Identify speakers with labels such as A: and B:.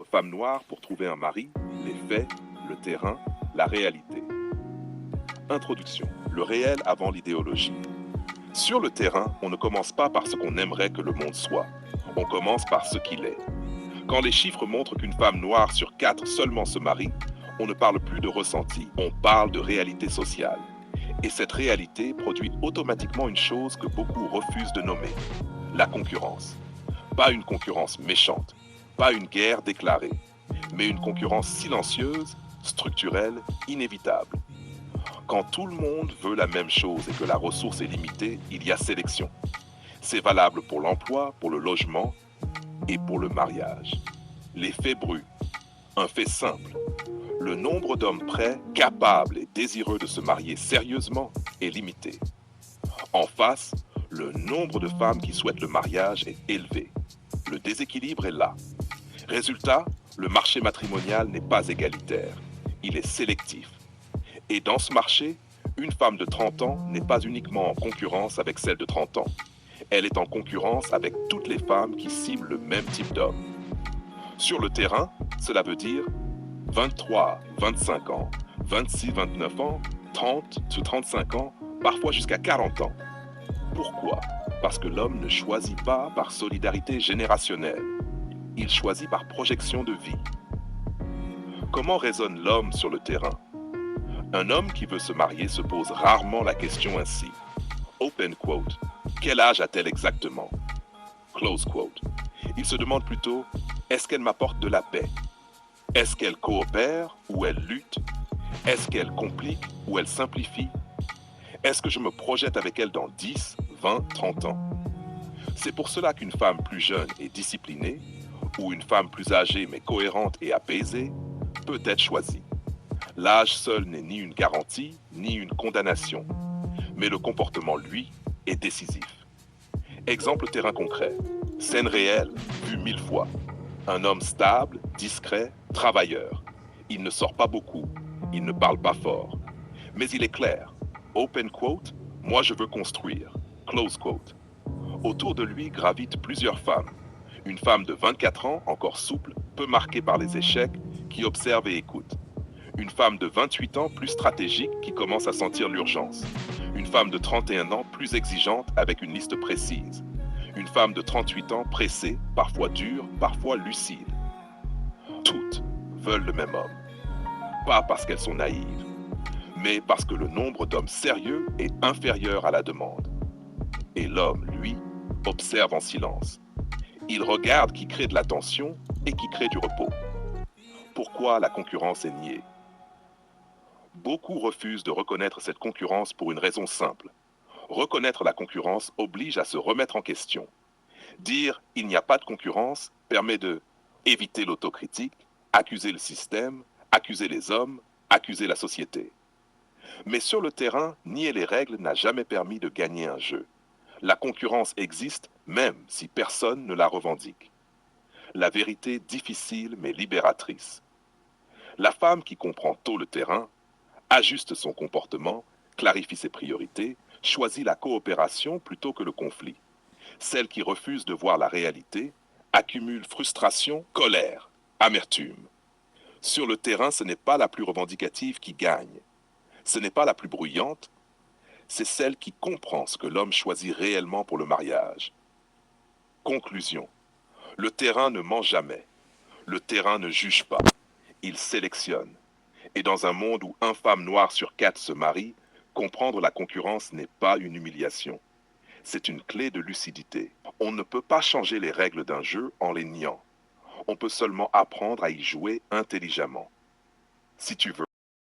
A: femme noire pour trouver un mari, les faits, le terrain, la réalité. Introduction. Le réel avant l'idéologie. Sur le terrain, on ne commence pas par ce qu'on aimerait que le monde soit. On commence par ce qu'il est. Quand les chiffres montrent qu'une femme noire sur 4 seulement se marie, on ne parle plus de ressenti, on parle de réalité sociale. Et cette réalité produit automatiquement une chose que beaucoup refusent de nommer, la concurrence. Pas une concurrence méchante, pas une guerre déclarée, mais une concurrence silencieuse, structurelle, inévitable. Quand tout le monde veut la même chose et que la ressource est limitée, il y a sélection. C'est valable pour l'emploi, pour le logement et pour le mariage. Les faits bruts. Un fait simple. Le nombre d'hommes prêts, capables et désireux de se marier sérieusement est limité. En face, le nombre de femmes qui souhaitent le mariage est élevé. Le déséquilibre est là. Résultat, le marché matrimonial n'est pas égalitaire. Il est sélectif. Et dans ce marché, une femme de 30 ans n'est pas uniquement en concurrence avec celle de 30 ans. Elle est en concurrence avec toutes les femmes qui ciblent le même type d'homme. Sur le terrain, cela veut dire 23, 25 ans, 26, 29 ans, 30 to 35 ans, parfois jusqu'à 40 ans. Pourquoi? Parce que l'homme ne choisit pas par solidarité générationnelle. Il choisit par projection de vie. Comment raisonne l'homme sur le terrain? Un homme qui veut se marier se pose rarement la question ainsi. Open quote. Quel âge a-t-elle exactement? Close quote. Il se demande plutôt, est-ce qu'elle m'apporte de la paix? Est-ce qu'elle coopère ou elle lutte? Est-ce qu'elle complique ou elle simplifie? Est-ce que je me projette avec elle dans 10, 20, 30 ans? C'est pour cela qu'une femme plus jeune et disciplinée, ou une femme plus âgée mais cohérente et apaisée, peut être choisie. L'âge seul n'est ni une garantie, ni une condamnation. Mais le comportement, lui, est décisif. Exemple terrain concret. Scène réelle, vue 1000 fois. Un homme stable, discret, travailleur. Il ne sort pas beaucoup. Il ne parle pas fort. Mais il est clair. Open quote, moi je veux construire. Close quote. Autour de lui gravitent plusieurs femmes. Une femme de 24 ans, encore souple, peu marquée par les échecs, qui observe et écoute. Une femme de 28 ans plus stratégique qui commence à sentir l'urgence. Une femme de 31 ans plus exigeante avec une liste précise. Une femme de 38 ans pressée, parfois dure, parfois lucide. Toutes veulent le même homme. Pas parce qu'elles sont naïves, mais parce que le nombre d'hommes sérieux est inférieur à la demande. Et l'homme, lui, observe en silence. Il regarde qui crée de la tension et qui crée du repos. Pourquoi la concurrence est niée? Beaucoup refusent de reconnaître cette concurrence pour une raison simple. Reconnaître la concurrence oblige à se remettre en question. Dire « il n'y a pas de concurrence » permet de éviter l'autocritique, accuser le système, accuser les hommes, accuser la société. Mais sur le terrain, nier les règles n'a jamais permis de gagner un jeu. La concurrence existe même si personne ne la revendique. La vérité difficile mais libératrice. La femme qui comprend tôt le terrain ajuste son comportement, clarifie ses priorités, choisit la coopération plutôt que le conflit. Celle qui refuse de voir la réalité accumule frustration, colère, amertume. Sur le terrain, ce n'est pas la plus revendicative qui gagne. Ce n'est pas la plus bruyante, c'est celle qui comprend ce que l'homme choisit réellement pour le mariage. Conclusion. Le terrain ne ment jamais. Le terrain ne juge pas. Il sélectionne. Et dans un monde où une femme noire sur 4 se marie, comprendre la concurrence n'est pas une humiliation. C'est une clé de lucidité. On ne peut pas changer les règles d'un jeu en les niant. On peut seulement apprendre à y jouer intelligemment. Si tu veux